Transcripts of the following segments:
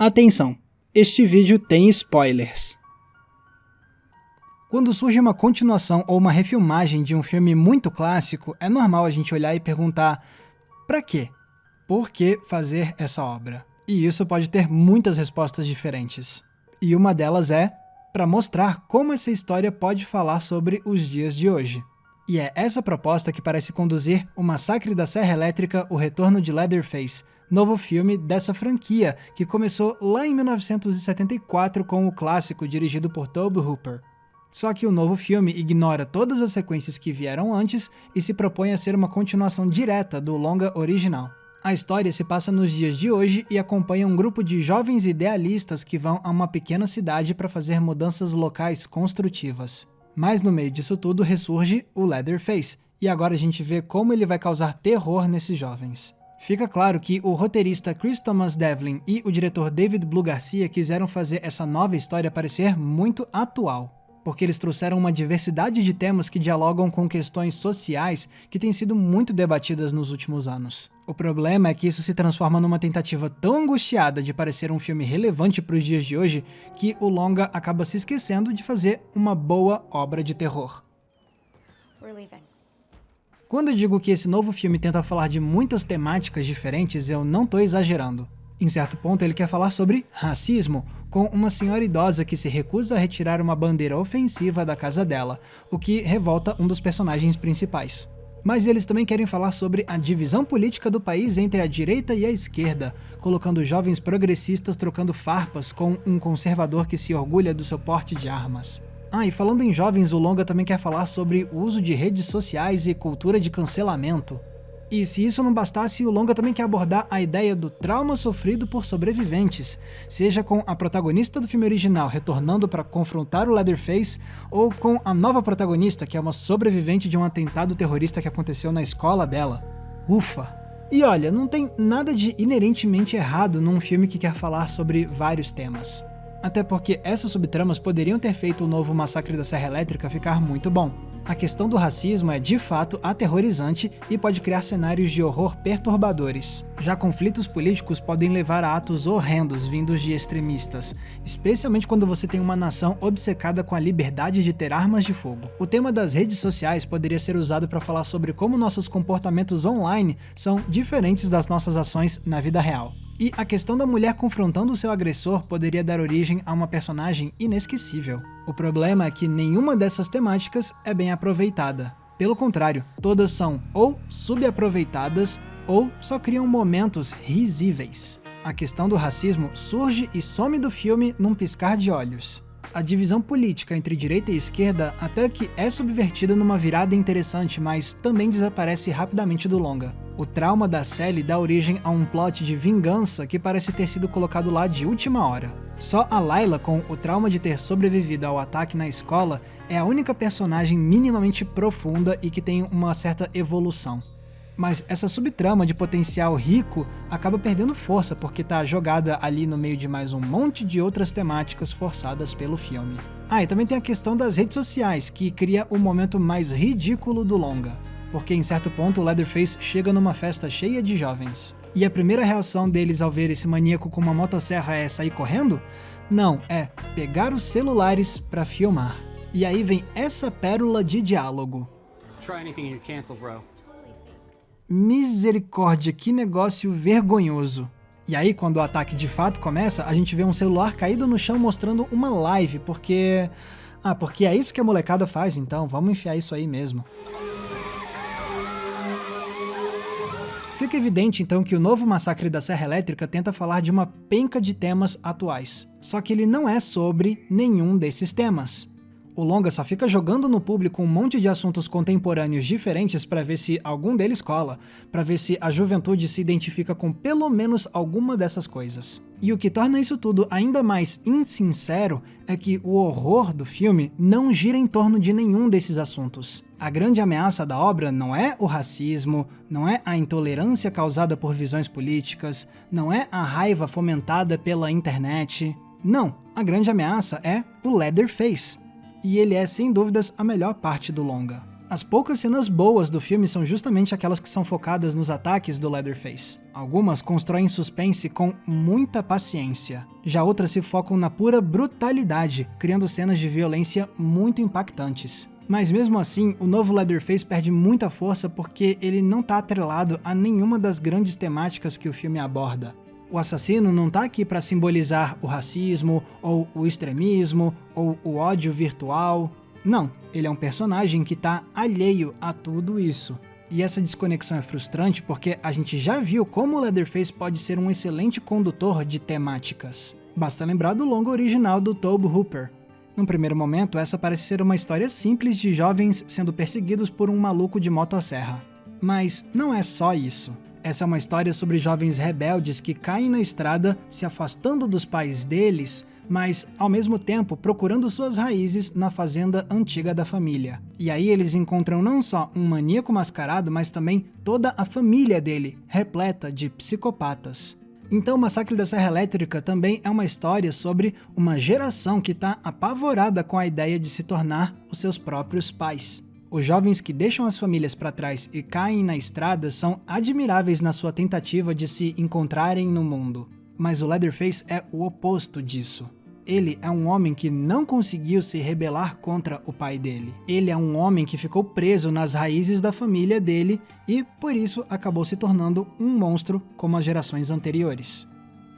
Atenção! Este vídeo tem spoilers. Quando surge uma continuação ou uma refilmagem de um filme muito clássico, é normal a gente olhar e perguntar: pra quê? Por que fazer essa obra? E isso pode ter muitas respostas diferentes. E uma delas é para mostrar como essa história pode falar sobre os dias de hoje. E é essa proposta que parece conduzir O Massacre da Serra Elétrica, O Retorno de Leatherface, novo filme dessa franquia, que começou lá em 1974 com o clássico dirigido por Tobe Hooper. Só que o novo filme ignora todas as sequências que vieram antes e se propõe a ser uma continuação direta do longa original. A história se passa nos dias de hoje e acompanha um grupo de jovens idealistas que vão a uma pequena cidade para fazer mudanças locais construtivas. Mas no meio disso tudo ressurge o Leatherface, e agora a gente vê como ele vai causar terror nesses jovens. Fica claro que o roteirista Chris Thomas Devlin e o diretor David Blue Garcia quiseram fazer essa nova história parecer muito atual, porque eles trouxeram uma diversidade de temas que dialogam com questões sociais que têm sido muito debatidas nos últimos anos. O problema é que isso se transforma numa tentativa tão angustiada de parecer um filme relevante para os dias de hoje que o longa acaba se esquecendo de fazer uma boa obra de terror. Quando eu digo que esse novo filme tenta falar de muitas temáticas diferentes, eu não estou exagerando. Em certo ponto, ele quer falar sobre racismo, com uma senhora idosa que se recusa a retirar uma bandeira ofensiva da casa dela, o que revolta um dos personagens principais. Mas eles também querem falar sobre a divisão política do país entre a direita e a esquerda, colocando jovens progressistas trocando farpas com um conservador que se orgulha do seu porte de armas. E falando em jovens, o longa também quer falar sobre o uso de redes sociais e cultura de cancelamento. E se isso não bastasse, o longa também quer abordar a ideia do trauma sofrido por sobreviventes, seja com a protagonista do filme original retornando para confrontar o Leatherface, ou com a nova protagonista, que é uma sobrevivente de um atentado terrorista que aconteceu na escola dela. Ufa! E olha, não tem nada de inerentemente errado num filme que quer falar sobre vários temas. Até porque essas subtramas poderiam ter feito o novo Massacre da Serra Elétrica ficar muito bom. A questão do racismo é de fato aterrorizante e pode criar cenários de horror perturbadores. Já conflitos políticos podem levar a atos horrendos vindos de extremistas, especialmente quando você tem uma nação obcecada com a liberdade de ter armas de fogo. O tema das redes sociais poderia ser usado para falar sobre como nossos comportamentos online são diferentes das nossas ações na vida real. E a questão da mulher confrontando o seu agressor poderia dar origem a uma personagem inesquecível. O problema é que nenhuma dessas temáticas é bem aproveitada. Pelo contrário, todas são ou subaproveitadas ou só criam momentos risíveis. A questão do racismo surge e some do filme num piscar de olhos. A divisão política entre direita e esquerda até que é subvertida numa virada interessante, mas também desaparece rapidamente do longa. O trauma da Sally dá origem a um plot de vingança que parece ter sido colocado lá de última hora. Só a Layla, com o trauma de ter sobrevivido ao ataque na escola, é a única personagem minimamente profunda e que tem uma certa evolução. Mas essa subtrama de potencial rico acaba perdendo força porque tá jogada ali no meio de mais um monte de outras temáticas forçadas pelo filme. E também tem a questão das redes sociais, que cria o momento mais ridículo do longa. Porque em certo ponto o Leatherface chega numa festa cheia de jovens. E a primeira reação deles ao ver esse maníaco com uma motosserra é sair correndo? Não, é pegar os celulares pra filmar. E aí vem essa pérola de diálogo. Misericórdia, que negócio vergonhoso. E aí, quando o ataque de fato começa, a gente vê um celular caído no chão mostrando uma live, porque é isso que a molecada faz, então vamos enfiar isso aí mesmo. Fica evidente então que o novo Massacre da Serra Elétrica tenta falar de uma penca de temas atuais. Só que ele não é sobre nenhum desses temas. O longa só fica jogando no público um monte de assuntos contemporâneos diferentes para ver se algum deles cola, para ver se a juventude se identifica com pelo menos alguma dessas coisas. E o que torna isso tudo ainda mais insincero é que o horror do filme não gira em torno de nenhum desses assuntos. A grande ameaça da obra não é o racismo, não é a intolerância causada por visões políticas, não é a raiva fomentada pela internet. Não, a grande ameaça é o Leatherface. E ele é, sem dúvidas, a melhor parte do longa. As poucas cenas boas do filme são justamente aquelas que são focadas nos ataques do Leatherface. Algumas constroem suspense com muita paciência. Já outras se focam na pura brutalidade, criando cenas de violência muito impactantes. Mas mesmo assim, o novo Leatherface perde muita força porque ele não está atrelado a nenhuma das grandes temáticas que o filme aborda. O assassino não está aqui para simbolizar o racismo, ou o extremismo, ou o ódio virtual. Não, ele é um personagem que está alheio a tudo isso. E essa desconexão é frustrante porque a gente já viu como o Leatherface pode ser um excelente condutor de temáticas. Basta lembrar do longa original do Tobe Hooper. Num primeiro momento, essa parece ser uma história simples de jovens sendo perseguidos por um maluco de motosserra. Mas não é só isso. Essa é uma história sobre jovens rebeldes que caem na estrada, se afastando dos pais deles, mas, ao mesmo tempo, procurando suas raízes na fazenda antiga da família. E aí eles encontram não só um maníaco mascarado, mas também toda a família dele, repleta de psicopatas. Então, o Massacre da Serra Elétrica também é uma história sobre uma geração que está apavorada com a ideia de se tornar os seus próprios pais. Os jovens que deixam as famílias para trás e caem na estrada são admiráveis na sua tentativa de se encontrarem no mundo. Mas o Leatherface é o oposto disso. Ele é um homem que não conseguiu se rebelar contra o pai dele. Ele é um homem que ficou preso nas raízes da família dele e, por isso, acabou se tornando um monstro como as gerações anteriores.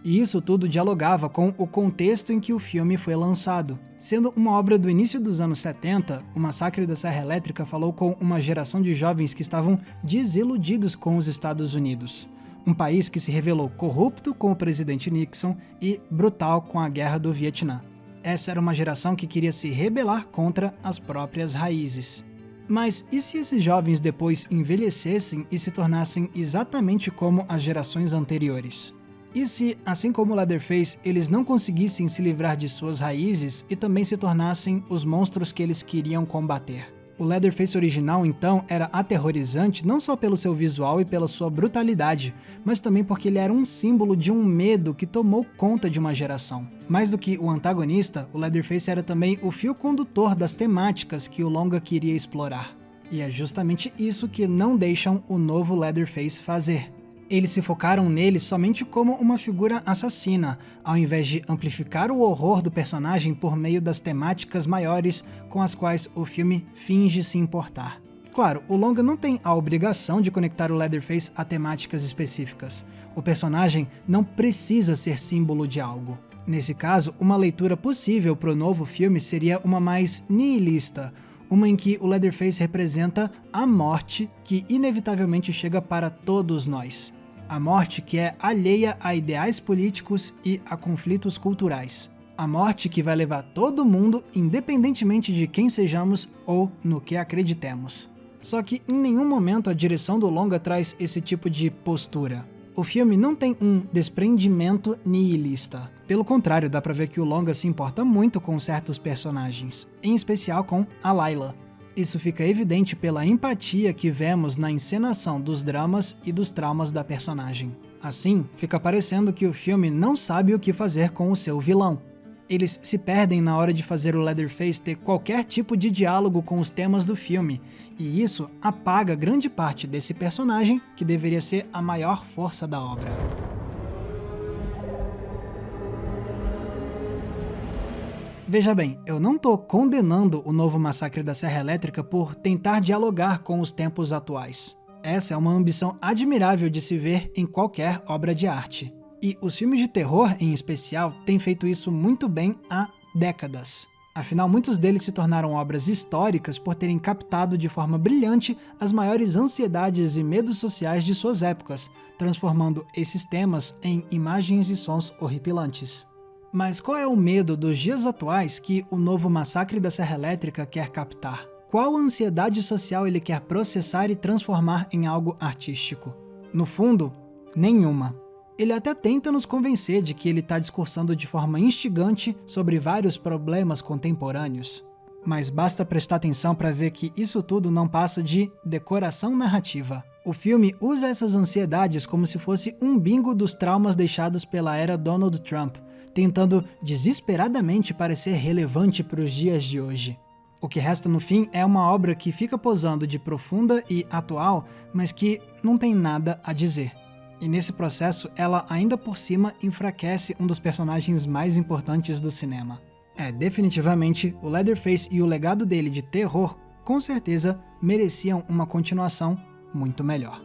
E isso tudo dialogava com o contexto em que o filme foi lançado. Sendo uma obra do início dos anos 70, o Massacre da Serra Elétrica falou com uma geração de jovens que estavam desiludidos com os Estados Unidos. Um país que se revelou corrupto com o presidente Nixon e brutal com a guerra do Vietnã. Essa era uma geração que queria se rebelar contra as próprias raízes. Mas e se esses jovens depois envelhecessem e se tornassem exatamente como as gerações anteriores? E se, assim como o Leatherface, eles não conseguissem se livrar de suas raízes e também se tornassem os monstros que eles queriam combater? O Leatherface original, então, era aterrorizante não só pelo seu visual e pela sua brutalidade, mas também porque ele era um símbolo de um medo que tomou conta de uma geração. Mais do que o antagonista, o Leatherface era também o fio condutor das temáticas que o longa queria explorar. E é justamente isso que não deixam o novo Leatherface fazer. Eles se focaram nele somente como uma figura assassina, ao invés de amplificar o horror do personagem por meio das temáticas maiores com as quais o filme finge se importar. Claro, o longa não tem a obrigação de conectar o Leatherface a temáticas específicas. O personagem não precisa ser símbolo de algo. Nesse caso, uma leitura possível para o novo filme seria uma mais nihilista, uma em que o Leatherface representa a morte que inevitavelmente chega para todos nós. A morte que é alheia a ideais políticos e a conflitos culturais. A morte que vai levar todo mundo, independentemente de quem sejamos ou no que acreditemos. Só que em nenhum momento a direção do longa traz esse tipo de postura. O filme não tem um desprendimento nihilista. Pelo contrário, dá pra ver que o longa se importa muito com certos personagens, em especial com a Layla. Isso fica evidente pela empatia que vemos na encenação dos dramas e dos traumas da personagem. Assim, fica parecendo que o filme não sabe o que fazer com o seu vilão. Eles se perdem na hora de fazer o Leatherface ter qualquer tipo de diálogo com os temas do filme, e isso apaga grande parte desse personagem que deveria ser a maior força da obra. Veja bem, eu não tô condenando o novo Massacre da Serra Elétrica por tentar dialogar com os tempos atuais. Essa é uma ambição admirável de se ver em qualquer obra de arte. E os filmes de terror, em especial, têm feito isso muito bem há décadas. Afinal, muitos deles se tornaram obras históricas por terem captado de forma brilhante as maiores ansiedades e medos sociais de suas épocas, transformando esses temas em imagens e sons horripilantes. Mas qual é o medo dos dias atuais que o novo Massacre da Serra Elétrica quer captar? Qual ansiedade social ele quer processar e transformar em algo artístico? No fundo, nenhuma. Ele até tenta nos convencer de que ele está discursando de forma instigante sobre vários problemas contemporâneos. Mas basta prestar atenção para ver que isso tudo não passa de decoração narrativa. O filme usa essas ansiedades como se fosse um bingo dos traumas deixados pela era Donald Trump, tentando desesperadamente parecer relevante para os dias de hoje. O que resta no fim é uma obra que fica posando de profunda e atual, mas que não tem nada a dizer. E nesse processo, ela ainda por cima enfraquece um dos personagens mais importantes do cinema. Definitivamente, o Leatherface e o legado dele de terror, com certeza, mereciam uma continuação muito melhor.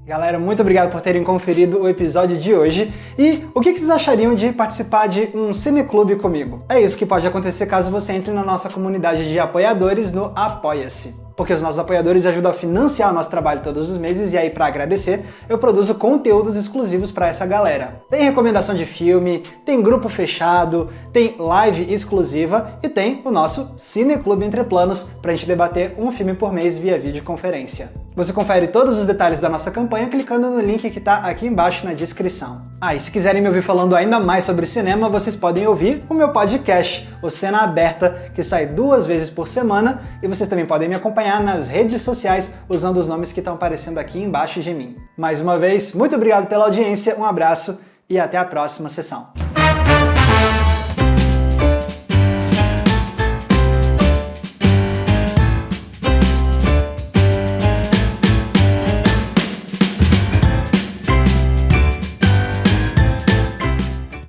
Galera, muito obrigado por terem conferido o episódio de hoje. E o que vocês achariam de participar de um cineclube comigo? É isso que pode acontecer caso você entre na nossa comunidade de apoiadores no Apoia-se. Porque os nossos apoiadores ajudam a financiar o nosso trabalho todos os meses e aí, para agradecer, eu produzo conteúdos exclusivos para essa galera. Tem recomendação de filme, tem grupo fechado, tem live exclusiva e tem o nosso Cineclube Entre Planos para a gente debater um filme por mês via videoconferência. Você confere todos os detalhes da nossa campanha clicando no link que está aqui embaixo na descrição. E se quiserem me ouvir falando ainda mais sobre cinema, vocês podem ouvir o meu podcast, o Cena Aberta, que sai 2 vezes por semana, e vocês também podem me acompanhar nas redes sociais usando os nomes que estão aparecendo aqui embaixo de mim. Mais uma vez, muito obrigado pela audiência, um abraço e até a próxima sessão.